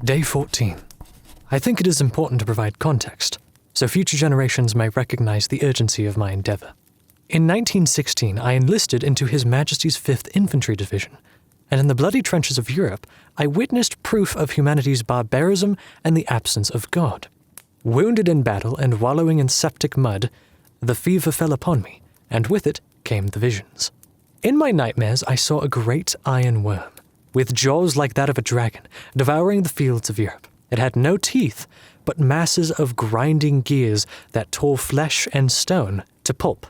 Day 14. I think it is important to provide context, so future generations may recognize the urgency of my endeavor. In 1916, I enlisted into His Majesty's 5th Infantry Division, and in the bloody trenches of Europe, I witnessed proof of humanity's barbarism and the absence of God. Wounded in battle and wallowing in septic mud, the fever fell upon me, and with it came the visions. In my nightmares, I saw a great iron worm, with jaws like that of a dragon, devouring the fields of Europe. It had no teeth, but masses of grinding gears that tore flesh and stone to pulp.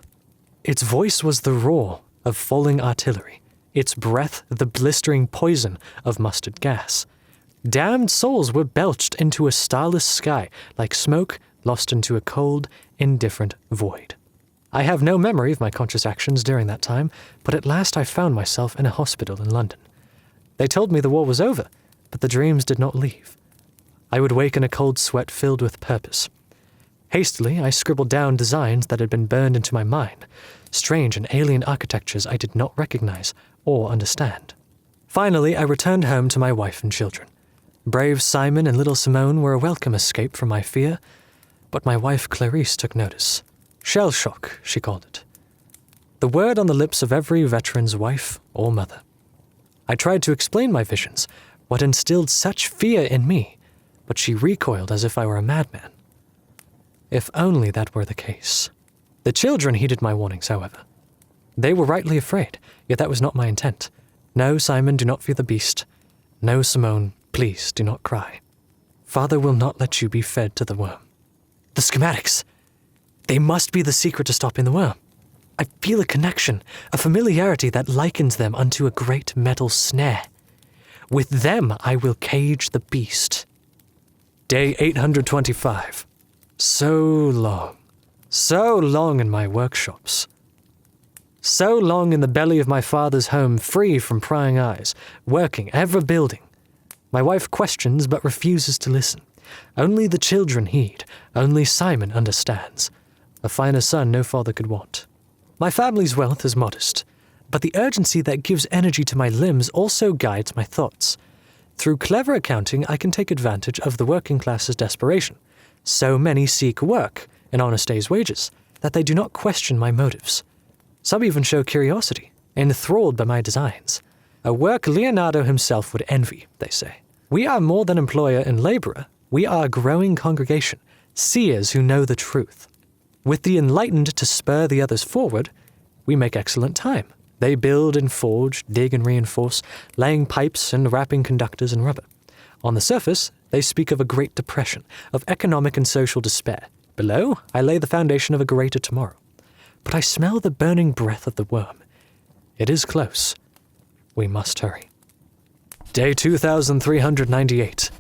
Its voice was the roar of falling artillery, its breath the blistering poison of mustard gas. Damned souls were belched into a starless sky like smoke lost into a cold, indifferent void. I have no memory of my conscious actions during that time, but at last I found myself in a hospital in London. They told me the war was over, but the dreams did not leave. I would wake in a cold sweat filled with purpose. Hastily, I scribbled down designs that had been burned into my mind, strange and alien architectures I did not recognize or understand. Finally, I returned home to my wife and children. Brave Simon and little Simone were a welcome escape from my fear, but my wife Clarice took notice. Shell shock, she called it. The word on the lips of every veteran's wife or mother. I tried to explain my visions, what instilled such fear in me, but she recoiled as if I were a madman. If only that were the case. The children heeded my warnings, however. They were rightly afraid, yet that was not my intent. No, Simon, do not fear the beast. No, Simone, please do not cry. Father will not let you be fed to the worm. The schematics! They must be the secret to stopping the worm. I feel a connection, a familiarity that likens them unto a great metal snare. With them I will cage the beast. Day 825. So long in my workshops. So long in the belly of my father's home, free from prying eyes, working, ever building. My wife questions but refuses to listen. Only the children heed, only Simon understands. A finer son no father could want. My family's wealth is modest, but the urgency that gives energy to my limbs also guides my thoughts. Through clever accounting, I can take advantage of the working class's desperation. So many seek work, an honest day's wages, that they do not question my motives. Some even show curiosity, enthralled by my designs. A work Leonardo himself would envy, they say. We are more than employer and laborer. We are a growing congregation, seers who know the truth. With the enlightened to spur the others forward, we make excellent time. They build and forge, dig and reinforce, laying pipes and wrapping conductors in rubber. On the surface, they speak of a great depression, of economic and social despair. Below, I lay the foundation of a greater tomorrow. But I smell the burning breath of the worm. It is close. We must hurry. Day 2398.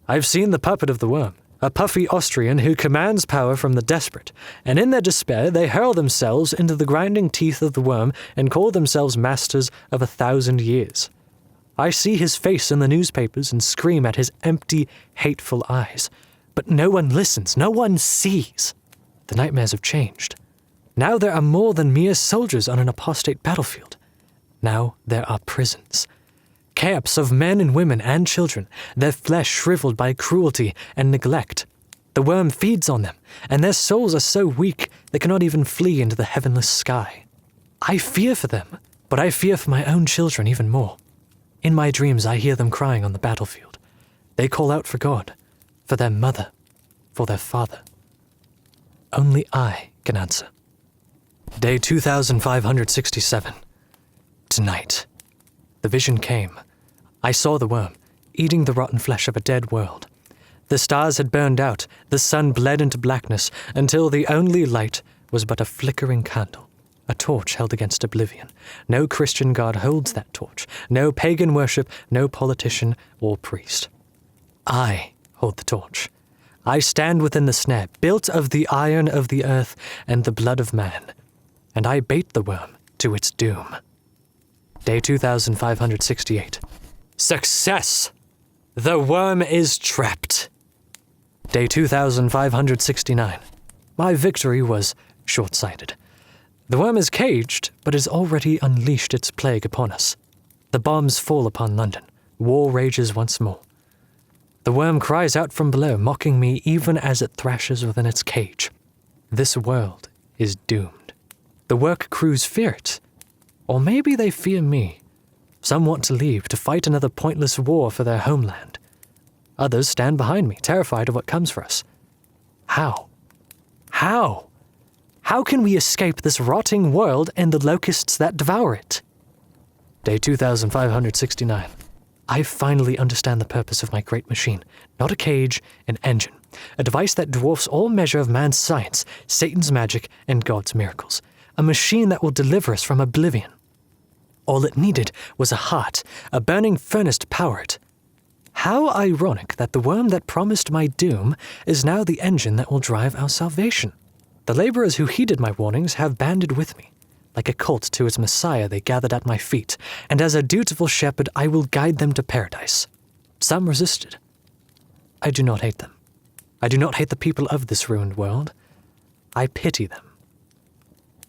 I've seen the puppet of the worm, a puffy Austrian who commands power from the desperate, and in their despair they hurl themselves into the grinding teeth of the worm and call themselves masters of 1,000 years. I see his face in the newspapers and scream at his empty, hateful eyes. But no one listens, no one sees. The nightmares have changed. Now there are more than mere soldiers on an apostate battlefield. Now there are prisons. Camps of men and women and children, their flesh shriveled by cruelty and neglect. The worm feeds on them, and their souls are so weak they cannot even flee into the heavenless sky. I fear for them, but I fear for my own children even more. In my dreams I hear them crying on the battlefield. They call out for God, for their mother, for their father. Only I can answer. Day 2567. Tonight. The vision came. I saw the worm, eating the rotten flesh of a dead world. The stars had burned out, the sun bled into blackness, until the only light was but a flickering candle, a torch held against oblivion. No Christian god holds that torch, no pagan worship, no politician or priest. I hold the torch. I stand within the snare, built of the iron of the earth and the blood of man, and I bait the worm to its doom. Day 2568. Success! The worm is trapped. Day 2569. My victory was short-sighted. The worm is caged, but has already unleashed its plague upon us. The bombs fall upon London. War rages once more. The worm cries out from below, mocking me even as it thrashes within its cage. This world is doomed. The work crews fear it. Or maybe they fear me. Some want to leave to fight another pointless war for their homeland. Others stand behind me, terrified of what comes for us. How? How? How can we escape this rotting world and the locusts that devour it? Day 2569. I finally understand the purpose of my great machine. Not a cage, an engine. A device that dwarfs all measure of man's science, Satan's magic, and God's miracles. A machine that will deliver us from oblivion. All it needed was a heart, a burning furnace to power it. How ironic that the worm that promised my doom is now the engine that will drive our salvation. The laborers who heeded my warnings have banded with me. Like a cult to its Messiah, they gathered at my feet, and as a dutiful shepherd, I will guide them to paradise. Some resisted. I do not hate them. I do not hate the people of this ruined world. I pity them.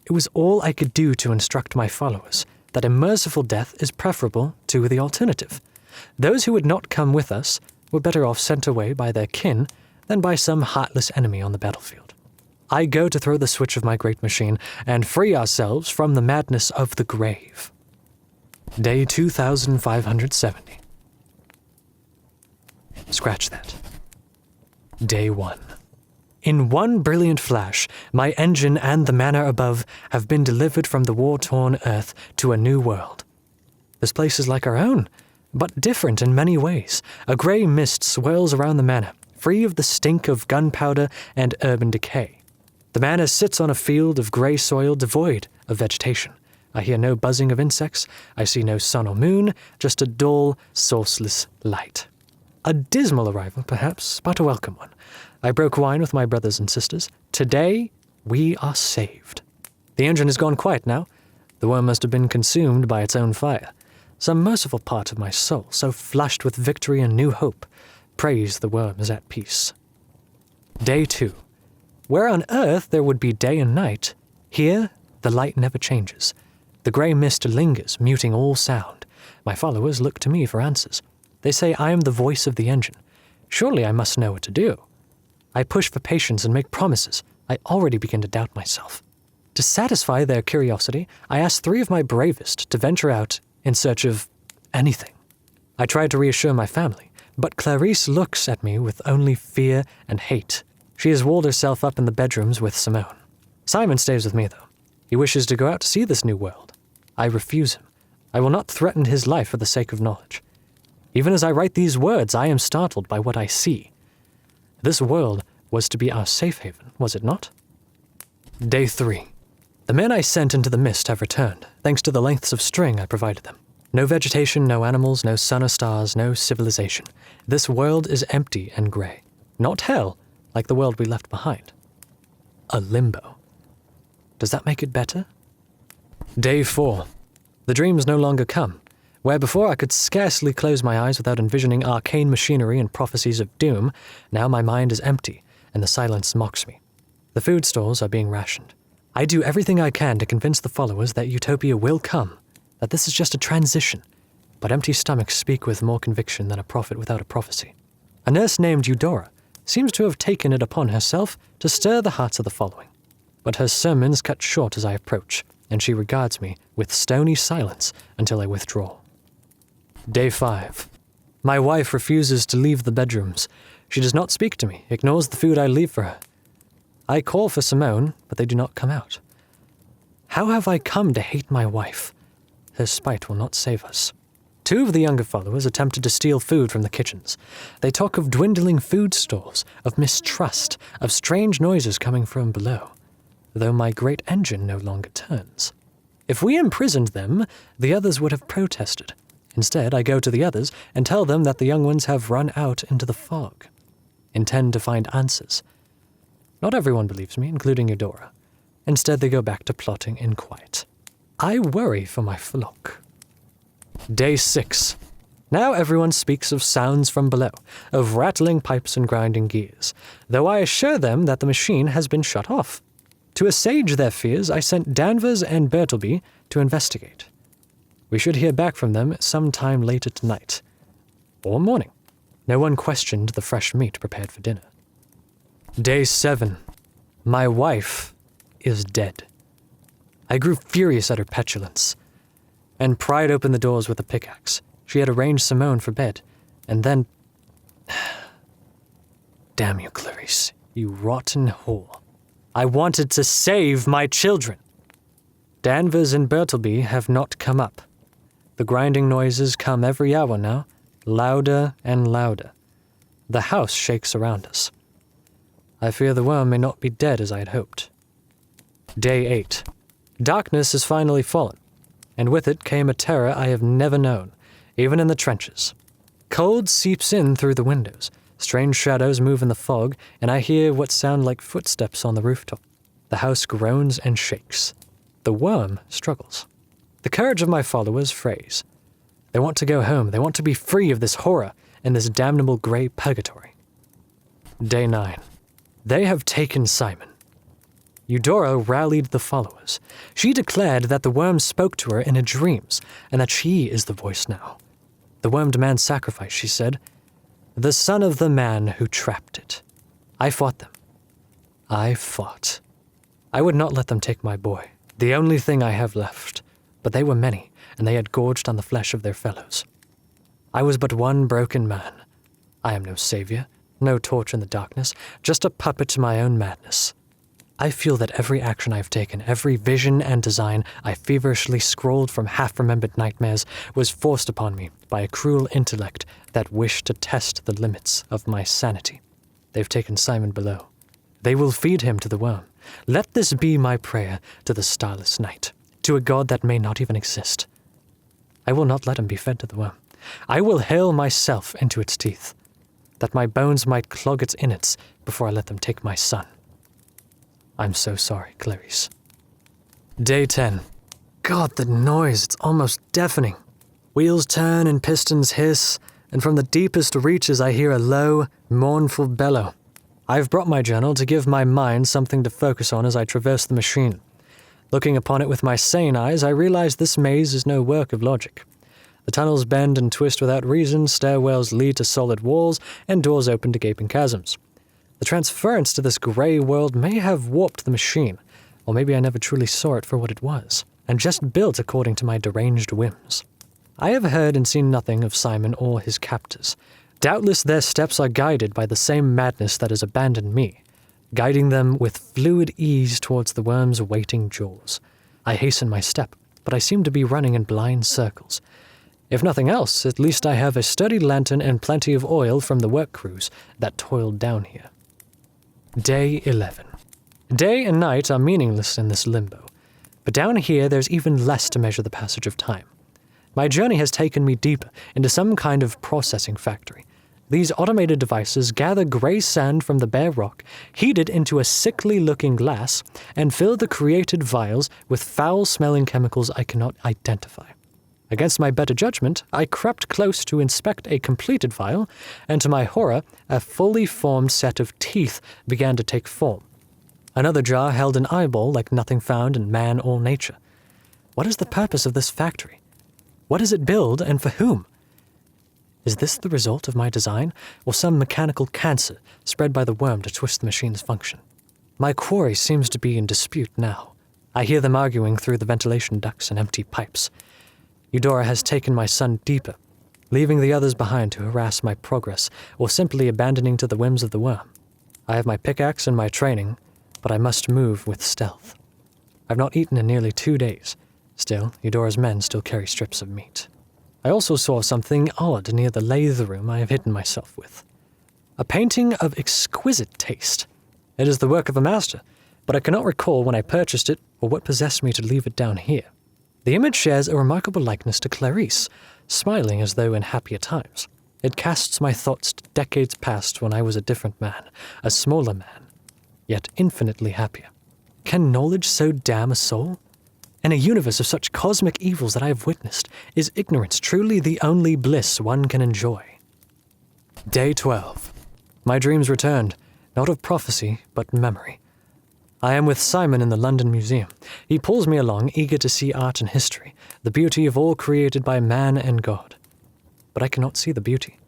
It was all I could do to instruct my followers that a merciful death is preferable to the alternative. Those who would not come with us were better off sent away by their kin than by some heartless enemy on the battlefield. I go to throw the switch of my great machine and free ourselves from the madness of the grave. Day 2570. Scratch that. Day 1. In one brilliant flash, my engine and the manor above have been delivered from the war-torn earth to a new world. This place is like our own, but different in many ways. A grey mist swirls around the manor, free of the stink of gunpowder and urban decay. The manor sits on a field of grey soil devoid of vegetation. I hear no buzzing of insects. I see no sun or moon, just a dull, sourceless light. A dismal arrival, perhaps, but a welcome one. I broke wine with my brothers and sisters. Today, we are saved. The engine has gone quiet now. The worm must have been consumed by its own fire. Some merciful part of my soul, so flushed with victory and new hope, prays the worm is at peace. Day 2. Where on earth there would be day and night, here the light never changes. The grey mist lingers, muting all sound. My followers look to me for answers. They say I am the voice of the engine. Surely I must know what to do. I push for patience and make promises. I already begin to doubt myself. To satisfy their curiosity, I ask 3 of my bravest to venture out in search of anything. I try to reassure my family, but Clarice looks at me with only fear and hate. She has walled herself up in the bedrooms with Simone. Simon stays with me, though. He wishes to go out to see this new world. I refuse him. I will not threaten his life for the sake of knowledge. Even as I write these words, I am startled by what I see. This world was to be our safe haven, was it not? Day 3. The men I sent into the mist have returned, thanks to the lengths of string I provided them. No vegetation, no animals, no sun or stars, no civilization. This world is empty and grey. Not hell, like the world we left behind. A limbo. Does that make it better? Day 4. The dreams no longer come. Where before I could scarcely close my eyes without envisioning arcane machinery and prophecies of doom, now my mind is empty, and the silence mocks me. The food stores are being rationed. I do everything I can to convince the followers that utopia will come, that this is just a transition, but empty stomachs speak with more conviction than a prophet without a prophecy. A nurse named Eudora seems to have taken it upon herself to stir the hearts of the following, but her sermons cut short as I approach, and she regards me with stony silence until I withdraw. Day 5. My wife refuses to leave the bedrooms. She does not speak to me, ignores the food I leave for her. I call for Simone, but they do not come out. How have I come to hate my wife? Her spite will not save us. 2 of the younger followers attempted to steal food from the kitchens. They talk of dwindling food stores, of mistrust, of strange noises coming from below, though my great engine no longer turns. If we imprisoned them, the others would have protested. Instead, I go to the others and tell them that the young ones have run out into the fog. Intend to find answers. Not everyone believes me, including Eudora. Instead, they go back to plotting in quiet. I worry for my flock. Day 6. Now everyone speaks of sounds from below, of rattling pipes and grinding gears, though I assure them that the machine has been shut off. To assuage their fears, I sent Danvers and Bertleby to investigate. We should hear back from them sometime later tonight. Or morning. No one questioned the fresh meat prepared for dinner. Day 7. My wife is dead. I grew furious at her petulance, and pried open the doors with a pickaxe. She had arranged Simone for bed, and then... Damn you, Clarice, you rotten whore. I wanted to save my children. Danvers and Bertleby have not come up. The grinding noises come every hour now, louder and louder. The house shakes around us. I fear the worm may not be dead as I had hoped. Day 8. Darkness has finally fallen, and with it came a terror I have never known, even in the trenches. Cold seeps in through the windows. Strange shadows move in the fog, and I hear what sound like footsteps on the rooftop. The house groans and shakes. The worm struggles. The courage of my followers frays. They want to go home. They want to be free of this horror and this damnable grey purgatory. Day 9. They have taken Simon. Eudora rallied the followers. She declared that the worm spoke to her in her dreams, and that she is the voice now. The worm demands sacrifice, she said. The son of the man who trapped it. I fought them. I fought. I would not let them take my boy, the only thing I have left. But they were many, and they had gorged on the flesh of their fellows. I was but one broken man. I am no savior, no torch in the darkness, just a puppet to my own madness. I feel that every action I've taken, every vision and design I feverishly scrolled from half-remembered nightmares was forced upon me by a cruel intellect that wished to test the limits of my sanity. They've taken Simon below. They will feed him to the worm. Let this be my prayer to the starless night, to a god that may not even exist. I will not let him be fed to the worm. I will hale myself into its teeth, that my bones might clog its innards before I let them take my son. I'm so sorry, Clarice. Day 10. God, the noise, it's almost deafening. Wheels turn and pistons hiss, and from the deepest reaches I hear a low, mournful bellow. I've brought my journal to give my mind something to focus on as I traverse the machine. Looking upon it with my sane eyes, I realize this maze is no work of logic. The tunnels bend and twist without reason, stairwells lead to solid walls, and doors open to gaping chasms. The transference to this grey world may have warped the machine, or maybe I never truly saw it for what it was, and just built according to my deranged whims. I have heard and seen nothing of Simon or his captors. Doubtless their steps are guided by the same madness that has abandoned me, guiding them with fluid ease towards the worm's waiting jaws. I hasten my step, but I seem to be running in blind circles. If nothing else, at least I have a sturdy lantern and plenty of oil from the work crews that toiled down here. Day 11. Day and night are meaningless in this limbo, but down here there's even less to measure the passage of time. My journey has taken me deeper into some kind of processing factory. These automated devices gather grey sand from the bare rock, heat it into a sickly-looking glass, and fill the created vials with foul-smelling chemicals I cannot identify. Against my better judgment, I crept close to inspect a completed vial, and to my horror, a fully formed set of teeth began to take form. Another jar held an eyeball like nothing found in man or nature. What is the purpose of this factory? What does it build, and for whom? Is this the result of my design, or some mechanical cancer spread by the worm to twist the machine's function? My quarry seems to be in dispute now. I hear them arguing through the ventilation ducts and empty pipes. Eudora has taken my son deeper, leaving the others behind to harass my progress, or simply abandoning to the whims of the worm. I have my pickaxe and my training, but I must move with stealth. I've not eaten in nearly 2 days. Still, Eudora's men still carry strips of meat. I also saw something odd near the lathe room I have hidden myself with. A painting of exquisite taste. It is the work of a master, but I cannot recall when I purchased it or what possessed me to leave it down here. The image shares a remarkable likeness to Clarice, smiling as though in happier times. It casts my thoughts to decades past when I was a different man, a smaller man, yet infinitely happier. Can knowledge so damn a soul? In a universe of such cosmic evils that I have witnessed, is ignorance truly the only bliss one can enjoy? Day 12. My dreams returned, not of prophecy, but memory. I am with Simon in the London Museum. He pulls me along, eager to see art and history, the beauty of all created by man and God. But I cannot see the beauty.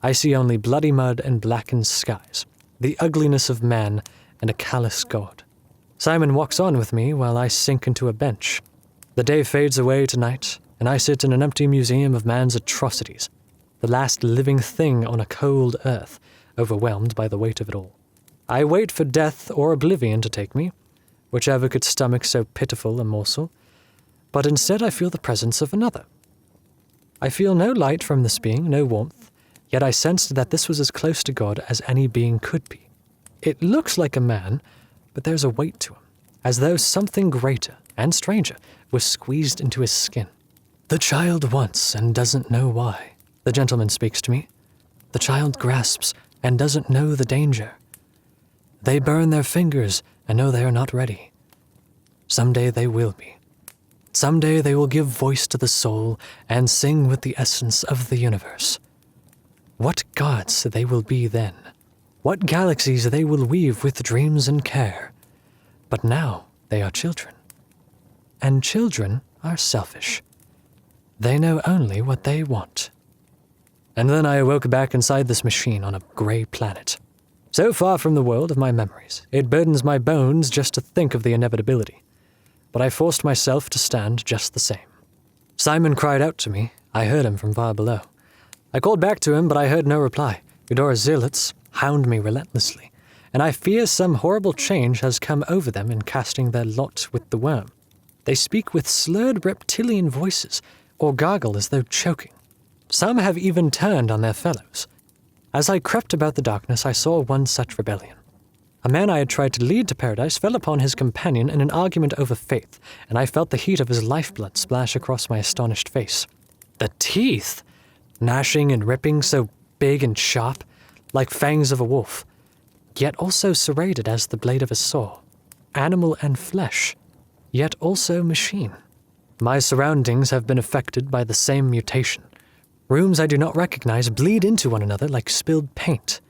I see only bloody mud and blackened skies, the ugliness of man and a callous god. Simon walks on with me while I sink into a bench. The day fades away tonight, and I sit in an empty museum of man's atrocities, the last living thing on a cold earth, overwhelmed by the weight of it all. I wait for death or oblivion to take me, whichever could stomach so pitiful a morsel, but instead I feel the presence of another. I feel no light from this being, no warmth, yet I sensed that this was as close to God as any being could be. It looks like a man, but there's a weight to him, as though something greater and stranger was squeezed into his skin. The child wants and doesn't know why. The gentleman speaks to me. The child grasps and doesn't know the danger. They burn their fingers and know they are not ready. Someday they will be. Someday they will give voice to the soul and sing with the essence of the universe. What gods they will be then. What galaxies they will weave with dreams and care. But now they are children. And children are selfish. They know only what they want. And then I awoke back inside this machine on a gray planet. So far from the world of my memories, it burdens my bones just to think of the inevitability. But I forced myself to stand just the same. Simon cried out to me. I heard him from far below. I called back to him, but I heard no reply. Eudora's zealots hound me relentlessly, and I fear some horrible change has come over them in casting their lot with the worm. They speak with slurred reptilian voices, or gargle as though choking. Some have even turned on their fellows. As I crept about the darkness, I saw one such rebellion. A man I had tried to lead to paradise fell upon his companion in an argument over faith, and I felt the heat of his lifeblood splash across my astonished face. The teeth! Gnashing and ripping, so big and sharp, like fangs of a wolf, yet also serrated as the blade of a saw. Animal and flesh, yet also machine. My surroundings have been affected by the same mutation. Rooms I do not recognize bleed into one another like spilled paint.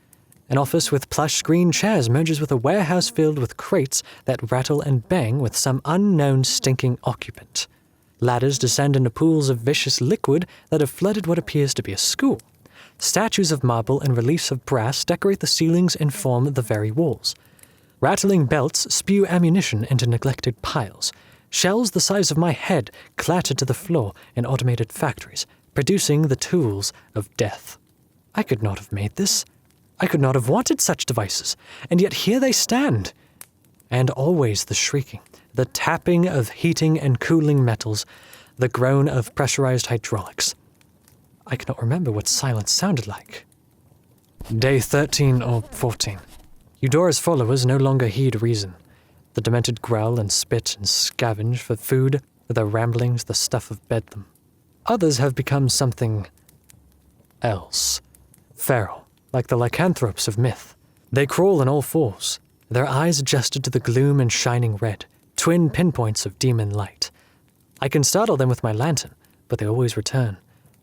An office with plush green chairs merges with a warehouse filled with crates that rattle and bang with some unknown stinking occupant. Ladders descend into pools of vicious liquid that have flooded what appears to be a school. Statues of marble and reliefs of brass decorate the ceilings and form the very walls. Rattling belts spew ammunition into neglected piles. Shells the size of my head clatter to the floor in automated factories, producing the tools of death. I could not have made this. I could not have wanted such devices, and yet here they stand. And always the shrieking, the tapping of heating and cooling metals, the groan of pressurized hydraulics. I cannot remember what silence sounded like. Day 13 or 14. Eudora's followers no longer heed reason. The demented growl and spit and scavenge for food, their ramblings the stuff of bedlam. Others have become something else. Feral, like the lycanthropes of myth. They crawl on all fours, their eyes adjusted to the gloom and shining red, twin pinpoints of demon light. I can startle them with my lantern, but they always return,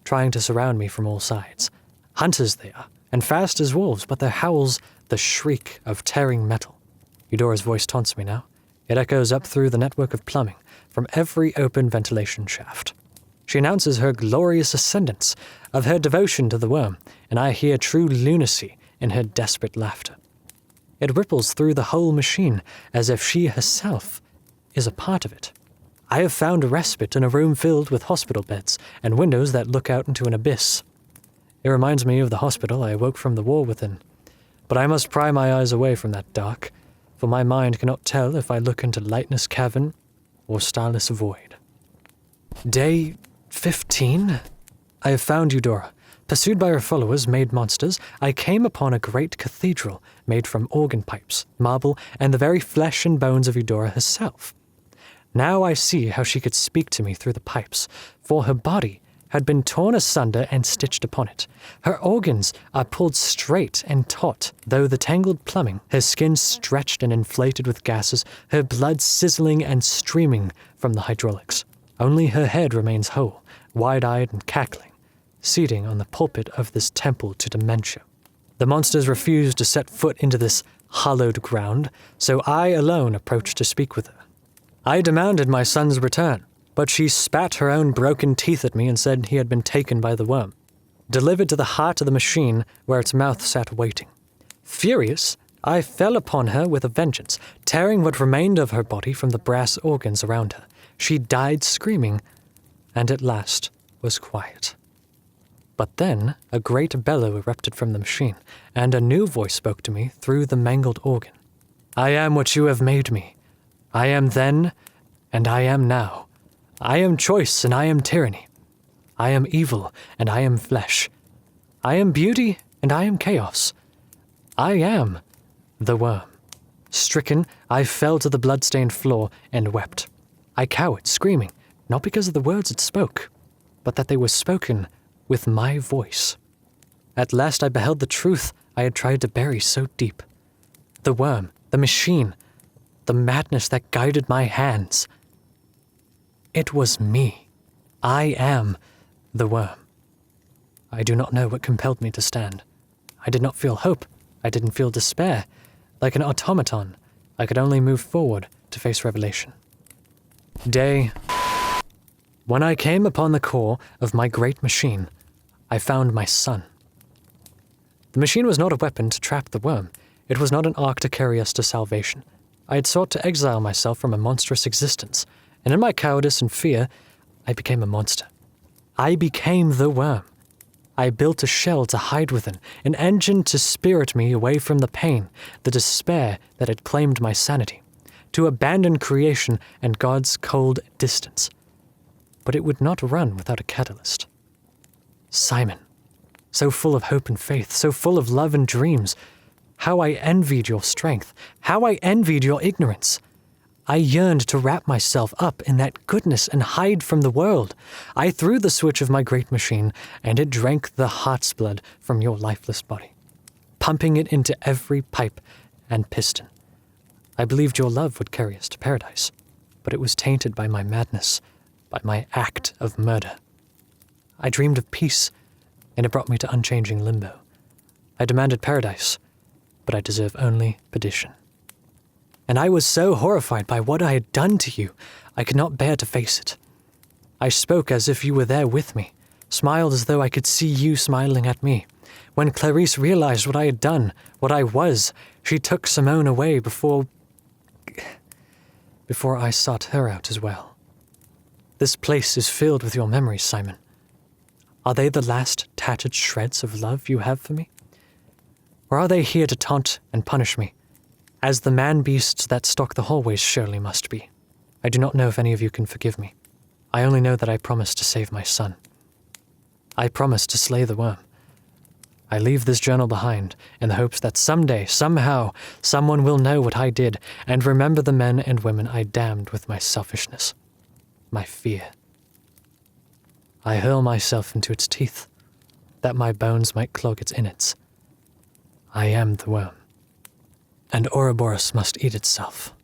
trying to surround me from all sides. Hunters they are, and fast as wolves, but their howls the shriek of tearing metal. Eudora's voice taunts me now. It echoes up through the network of plumbing, from every open ventilation shaft. She announces her glorious ascendance, of her devotion to the worm, and I hear true lunacy in her desperate laughter. It ripples through the whole machine, as if she herself is a part of it. I have found respite in a room filled with hospital beds and windows that look out into an abyss. It reminds me of the hospital I awoke from the war within. But I must pry my eyes away from that dark, for my mind cannot tell if I look into lightness cavern or starless void. Day 15? I have found Eudora. Pursued by her followers, made monsters, I came upon a great cathedral made from organ pipes, marble, and the very flesh and bones of Eudora herself. Now I see how she could speak to me through the pipes, for her body had been torn asunder and stitched upon it. Her organs are pulled straight and taut, though the tangled plumbing, her skin stretched and inflated with gases, her blood sizzling and streaming from the hydraulics. Only her head remains whole, wide-eyed and cackling, seating on the pulpit of this temple to dementia. The monsters refused to set foot into this hallowed ground, so I alone approached to speak with her. I demanded my son's return, but she spat her own broken teeth at me and said he had been taken by the worm. delivered to the heart of the machine where its mouth sat waiting. Furious, I fell upon her with a vengeance, tearing what remained of her body from the brass organs around her. She died screaming, and at last was quiet. But then a great bellow erupted from the machine, and a new voice spoke to me through the mangled organ. I am what you have made me. I am then, and I am now. I am choice, and I am tyranny. I am evil, and I am flesh. I am beauty, and I am chaos. I am the worm. Stricken, I fell to the blood-stained floor and wept. I cowered, screaming, not because of the words it spoke, but that they were spoken with my voice. At last I beheld the truth I had tried to bury so deep. The worm, the machine, the madness that guided my hands. It was me. I am the worm. I do not know what compelled me to stand. I did not feel hope. I didn't feel despair. Like an automaton, I could only move forward to face revelation. Day. When I came upon the core of my great machine, I found my son. The machine was not a weapon to trap the worm. It was not an ark to carry us to salvation. I had sought to exile myself from a monstrous existence, and in my cowardice and fear, I became a monster. I became the worm. I built a shell to hide within, an engine to spirit me away from the pain, the despair that had claimed my sanity, to abandon creation and God's cold distance. But it would not run without a catalyst. Simon, so full of hope and faith, so full of love and dreams, how I envied your strength, how I envied your ignorance. I yearned to wrap myself up in that goodness and hide from the world. I threw the switch of my great machine, and it drank the heart's blood from your lifeless body, pumping it into every pipe and piston. I believed your love would carry us to paradise, but it was tainted by my madness, by my act of murder. I dreamed of peace, and it brought me to unchanging limbo. I demanded paradise, but I deserve only perdition. And I was so horrified by what I had done to you, I could not bear to face it. I spoke as if you were there with me, smiled as though I could see you smiling at me. When Clarice realized what I had done, what I was, she took Simone away before I sought her out as well. This place is filled with your memories, Simon. Are they the last tattered shreds of love you have for me? Or are they here to taunt and punish me, as the man-beasts that stalk the hallways surely must be? I do not know if any of you can forgive me. I only know that I promised to save my son. I promised to slay the worm. I leave this journal behind in the hopes that someday, somehow, someone will know what I did and remember the men and women I damned with my selfishness, my fear. I hurl myself into its teeth, that my bones might clog its innards. I am the worm, and Ouroboros must eat itself.